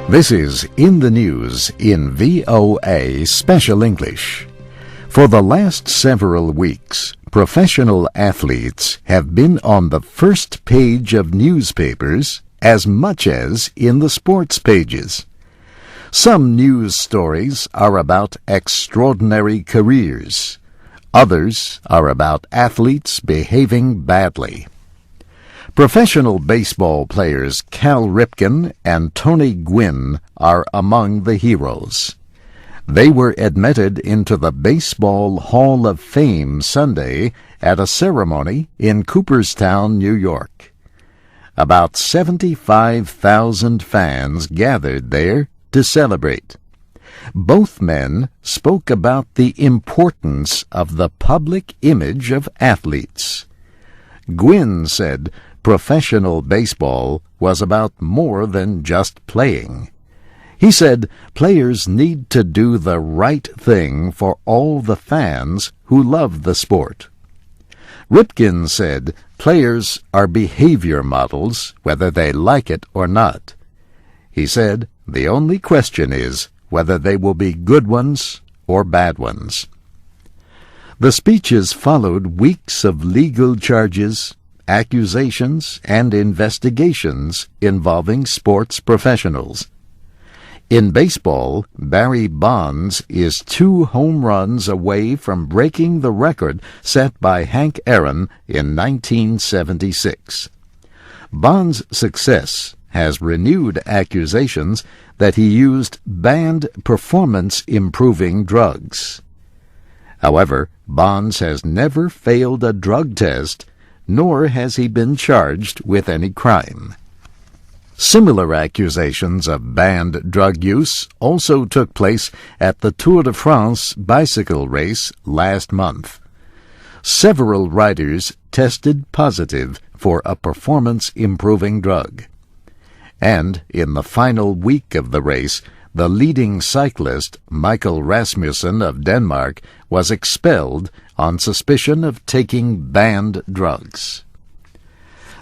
This is In the News in VOA Special English. For the last several weeks, professional athletes have been on the first page of newspapers as much as in the sports pages. Some news stories are about extraordinary careers. Others are about athletes behaving badly. Professional baseball players Cal Ripken and Tony Gwynn are among the heroes. They were admitted into the Baseball Hall of Fame Sunday at a ceremony in Cooperstown, New York. About 75,000 fans gathered there to celebrate. Both men spoke about the importance of the public image of athletes. Gwynn said professional baseball was about more than just playing. He said players need to do the right thing for all the fans who love the sport. Ripken said players are behavior models whether they like it or not. He said the only question is whether they will be good ones or bad ones. The speeches followed weeks of legal charges, accusations, and investigations involving sports professionals. In baseball, Barry Bonds is 2 home runs away from breaking the record set by Hank Aaron in 1976. Bonds' success has renewed accusations that he used banned performance-improving drugs. However, Bonds has never failed a drug test, nor has he been charged with any crime. Similar accusations of banned drug use also took place at the Tour de France bicycle race last month. Several riders tested positive for a performance-improving drug. And in the final week of the race, the leading cyclist, Michael Rasmussen of Denmark, was expelled on suspicion of taking banned drugs.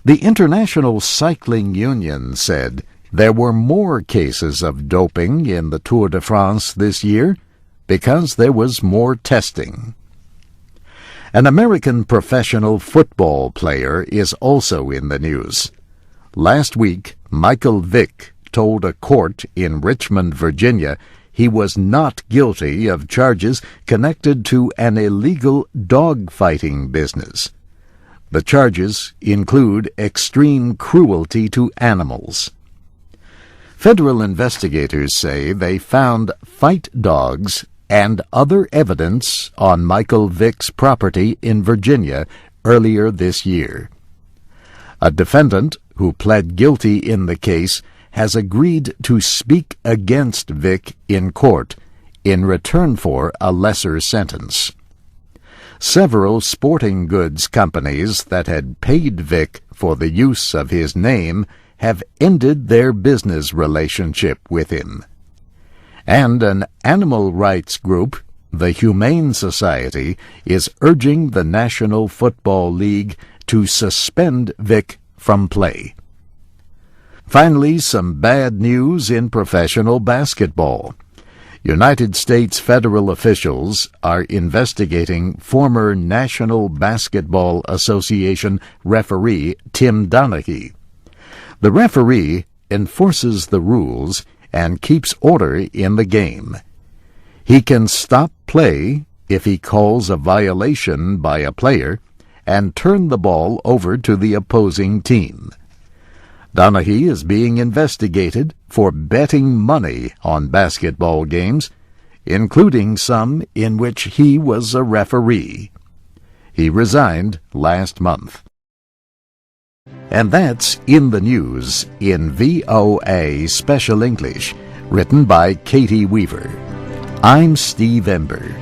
The International Cycling Union said there were more cases of doping in the Tour de France this year because there was more testing. An American professional football player is also in the news. Last week, Michael Vick told a court in Richmond, Virginia, he was not guilty of charges connected to an illegal dog-fighting business. The charges include extreme cruelty to animals. Federal investigators say they found fight dogs and other evidence on Michael Vick's property in Virginia earlier this year. A defendant who pled guilty in the case has agreed to speak against Vick in court in return for a lesser sentence. Several sporting goods companies that had paid Vick for the use of his name have ended their business relationship with him. And an animal rights group, the Humane Society, is urging the National Football League to suspend Vick from play. Finally, some bad news in professional basketball. United States federal officials are investigating former National Basketball Association referee Tim Donaghy. The referee enforces the rules and keeps order in the game. He can stop play if he calls a violation by a player and turn the ball over to the opposing team. Donaghy is being investigated for betting money on basketball games, including some in which he was a referee. He resigned last month. And that's In the News in VOA Special English, written by Katie Weaver. I'm Steve Ember.